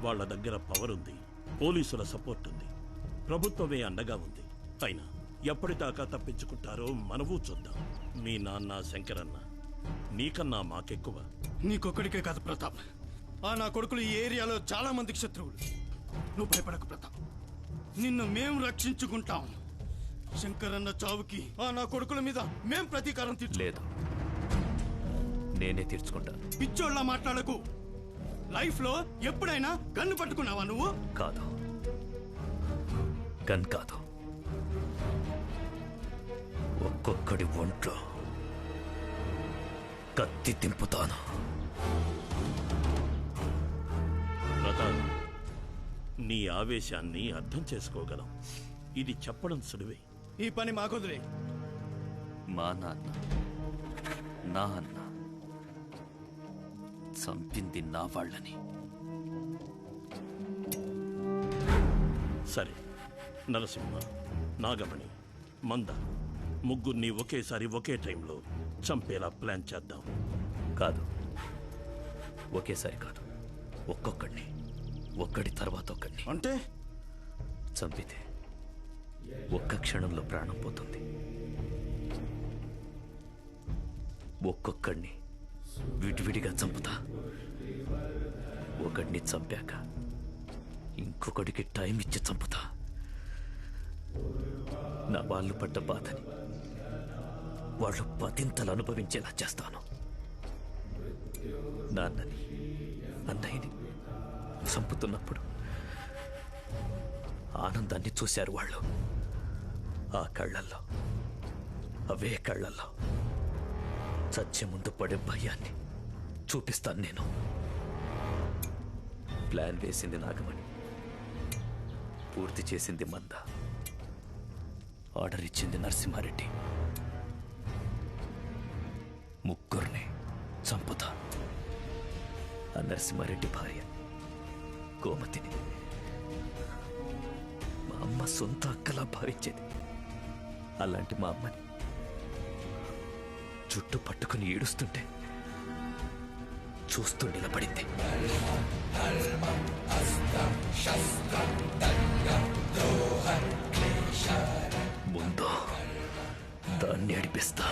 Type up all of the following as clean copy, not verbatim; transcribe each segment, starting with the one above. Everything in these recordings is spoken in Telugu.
వాళ్ళ దగ్గర పవర్ ఉంది, పోలీసుల సపోర్ట్ ఉంది, ప్రభుత్వమే అండగా ఉంది. అయినా ఎప్పటిదాకా తప్పించుకుంటారో మనవూ చూద్దాం. మీ నాన్న శంకరన్న నీకన్నా మాకెక్కువ. నీకొక్కడికే కాదు ప్రతాప్, ఆ నా కొడుకులు ఈ ఏరియాలో చాలా మందికి శత్రువులు. నువ్వు భయపడకు ప్రతాప్, నిన్ను మేం రక్షించుకుంటాం. శంకరన్న చావుకి ఆ నా కొడుకుల మీద మేం ప్రతీకారం లేదు, నేనే తీర్చుకుంటాను. పిచ్చోళ్ళ మాట్లాడకు. లైఫ్ లో ఎప్పుడైనా గన్ను పట్టుకున్నావా నువ్వు? కాదు, గన్ కాదు, ఒక్కొక్కడి ఒంట్లో కత్తి తింపుతాను. ప్రతాప్, నీ ఆవేశాన్ని అర్థం చేసుకోగలం. ఇది చెప్పడం సులువే. ఈ పని మాకొదిలే. మా నాన్న, నా అన్న చంపింది నా వాళ్ళని. సరే, నరసింహ, నాగమణి, మంద ముగ్గురిని ఒకేసారి ఒకే టైంలో చంపేలా ప్లాన్ చేద్దాం. కాదు, ఒకేసారి కాదు, ఒక్కొక్కడిని, ఒక్కడి తర్వాత ఒక్కడిని. అంటే చంపితే ఒక్క క్షణంలో ప్రాణం పోతుంది. ఒక్కొక్కడిని విడివిడిగా చంపుతా. ఒకడిని చంపాక ఇంకొకడికి టైం ఇచ్చి చంపుతా. నా వాళ్ళు పడ్డ బాధని వాళ్ళు పదింతలు అనుభవించేలా చేస్తాను. నాన్నని, అన్నయ్యని చంపుతున్నప్పుడు ఆనందాన్ని చూశారు వాళ్ళు. ఆ కళ్ళల్లో, అవే కళ్ళల్లో చచ్చే ముందు పడే భయాన్ని చూపిస్తాను నేను. ప్లాన్ వేసింది నాగమణి, పూర్తి చేసింది మంద, ఆర్డర్ ఇచ్చింది నరసింహారెడ్డి. ముగ్గురిని చంపుతా. ఆ నరసింహారెడ్డి భార్య గోమతిని మా అమ్మ సొంత అక్కలా భావించేది. అలాంటి మా అమ్మని చుట్టు పట్టుకుని ఏడుస్తుంటే చూస్తూ నిలబడింది. ముందు దాన్ని అడిపిస్తా.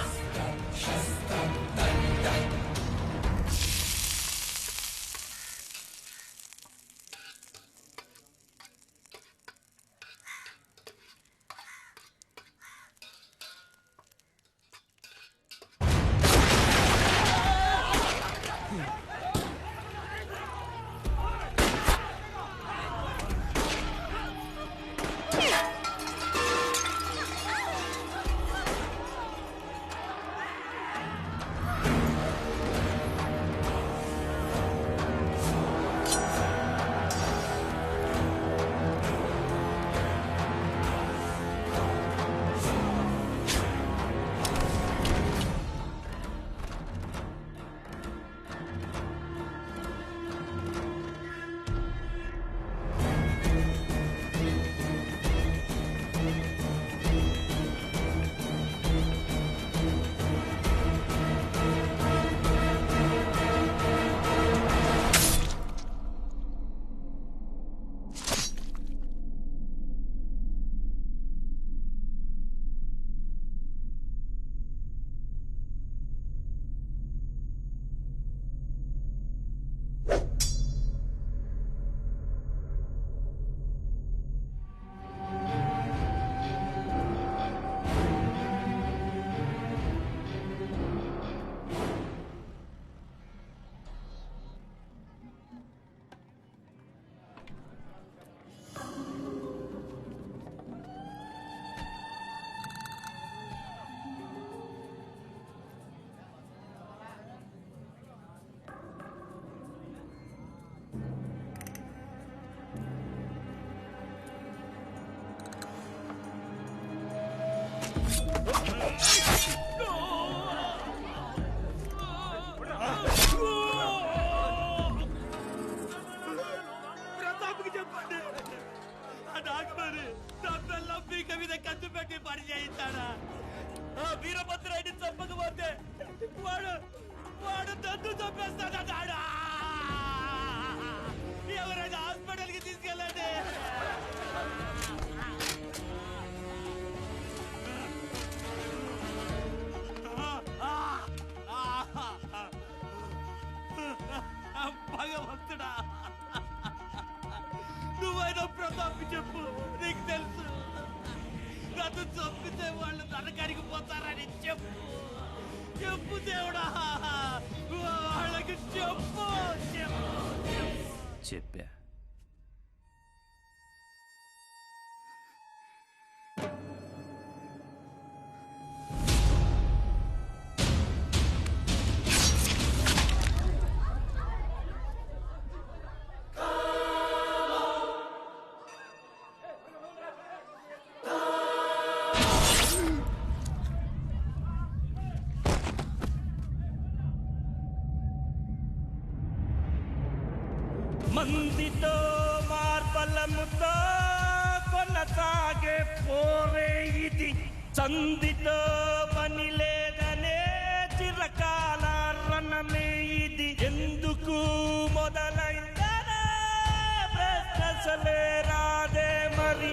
వీరభద్రుడిని చంపకపోతే వాడు వాడు నన్ను చంపేస్తాడు. ఎవరైనా నేరస్తుడా. నువ్వైనా ప్రతాప్ చెప్పు, నీకు తెలుసు నన్ను చంపితే వాళ్ళు నరకానికి పోతారని చెప్పు. చెప్పు దేవుడా, వాళ్ళకి చెప్పు. చెప్పా. మందితో మార్బలముతో కొనసాగే పోరే ఇది. సంధితో పని లేదనే చిరకాల రణమే ఇది. ఎందుకు మొదలైందనే ప్రశ్నలే రాదే మరి.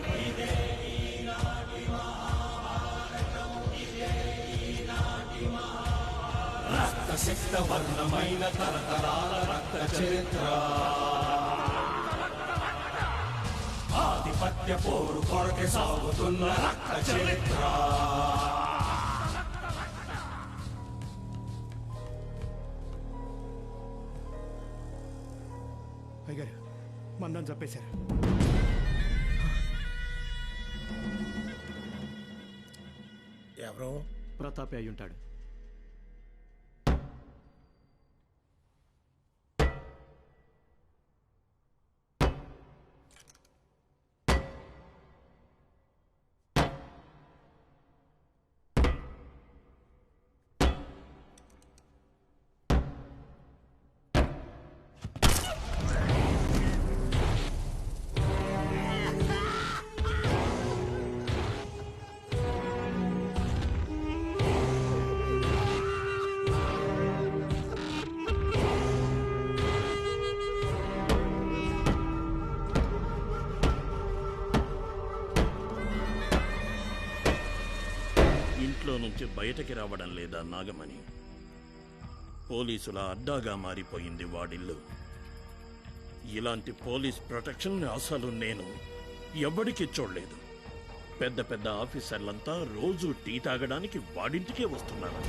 రక్తసిక్త వర్ణమైన తరతరాల రక్త చరిత్ర, ఆధిపత్య పోరు కొరకే సాగుతున్న రక్త చరిత్ర. అయ్యారు మందం చంపేశారు. ఎవరు? ప్రతాపే అయి ఉంటాడు. ఇంట్లో నుంచి బయటకి రావడం లేదా నాగమణి? పోలీసుల అడ్డాగా మారిపోయింది వాడిల్లు. ఇలాంటి పోలీస్ ప్రొటెక్షన్ అసలు నేను ఎవ్వడికి చూడలేదు. పెద్ద పెద్ద ఆఫీసర్లంతా రోజు టీ తాగడానికి వాడింటికే వస్తున్నారు.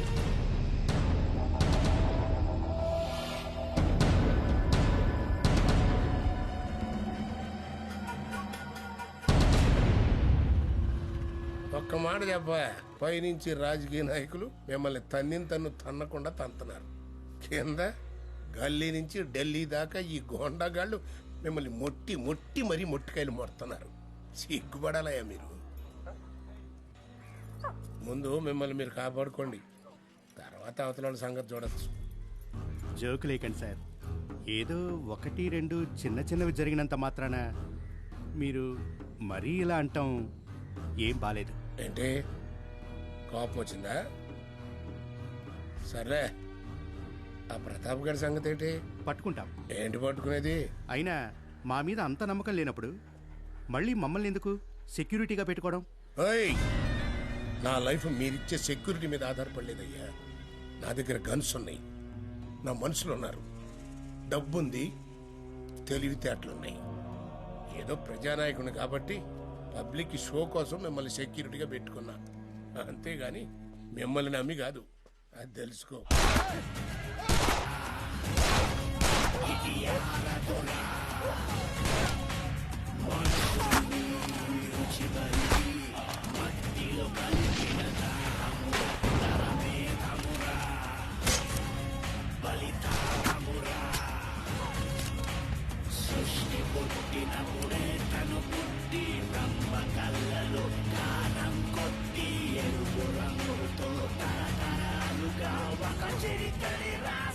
ఒక్క మాట చెప్పా, పైనుంచి రాజకీయ నాయకులు మిమ్మల్ని తన్ను తన్నకుండా తంతున్నారు. కింద గల్లీ నుంచి ఢిల్లీ దాకా ఈ గోండాగాళ్ళు మిమ్మల్ని మొట్టి మరీ మొట్టికాయలు మొడుతున్నారు. సిగ్గుపడాలయ్యా మీరు. ముందు మిమ్మల్ని మీరు కాపాడుకోండి, తర్వాత అవతల వాళ్ళ సంగతి చూడొచ్చు. జోకు లేకండి సార్. ఏదో 1-2 చిన్నవి జరిగినంత మాత్రాన మీరు మరీ ఇలా అంటాం ఏం బాలేదు. ఏంటి కోపం వచ్చిందా? సరే, ఆ ప్రతాప్ గారి సంగతి ఏంటి? పట్టుకుంటాం. ఏంటి పట్టుకునేది? అయినా మా మీద అంత నమ్మకం లేనప్పుడు మళ్ళీ మమ్మల్ని ఎందుకు సెక్యూరిటీగా పెట్టుకోవడం? ఓయ్, నా లైఫ్ మీరిచ్చే సెక్యూరిటీ మీద ఆధారపడలేదయ్యా. నా దగ్గర గన్స్ ఉన్నాయి, నా మనుషులు ఉన్నారు, డబ్బుంది, తెలివితేటలున్నాయి. ఏదో ప్రజానాయకుని కాబట్టి పబ్లిక్ షో కోసం మిమ్మల్ని సెక్యూరిటీగా పెట్టుకున్నా, అంతేగాని మిమ్మల్ని నమ్మి కాదు. అది తెలుసుకో. సృష్టి పుట్టినప్పుడే తను పుట్టి బ్రహ్మ కళ్ళలో గానం కొట్టి ఎరుపు రంగుతో తరతరాలుగా ఒక చరిత్రని రాసి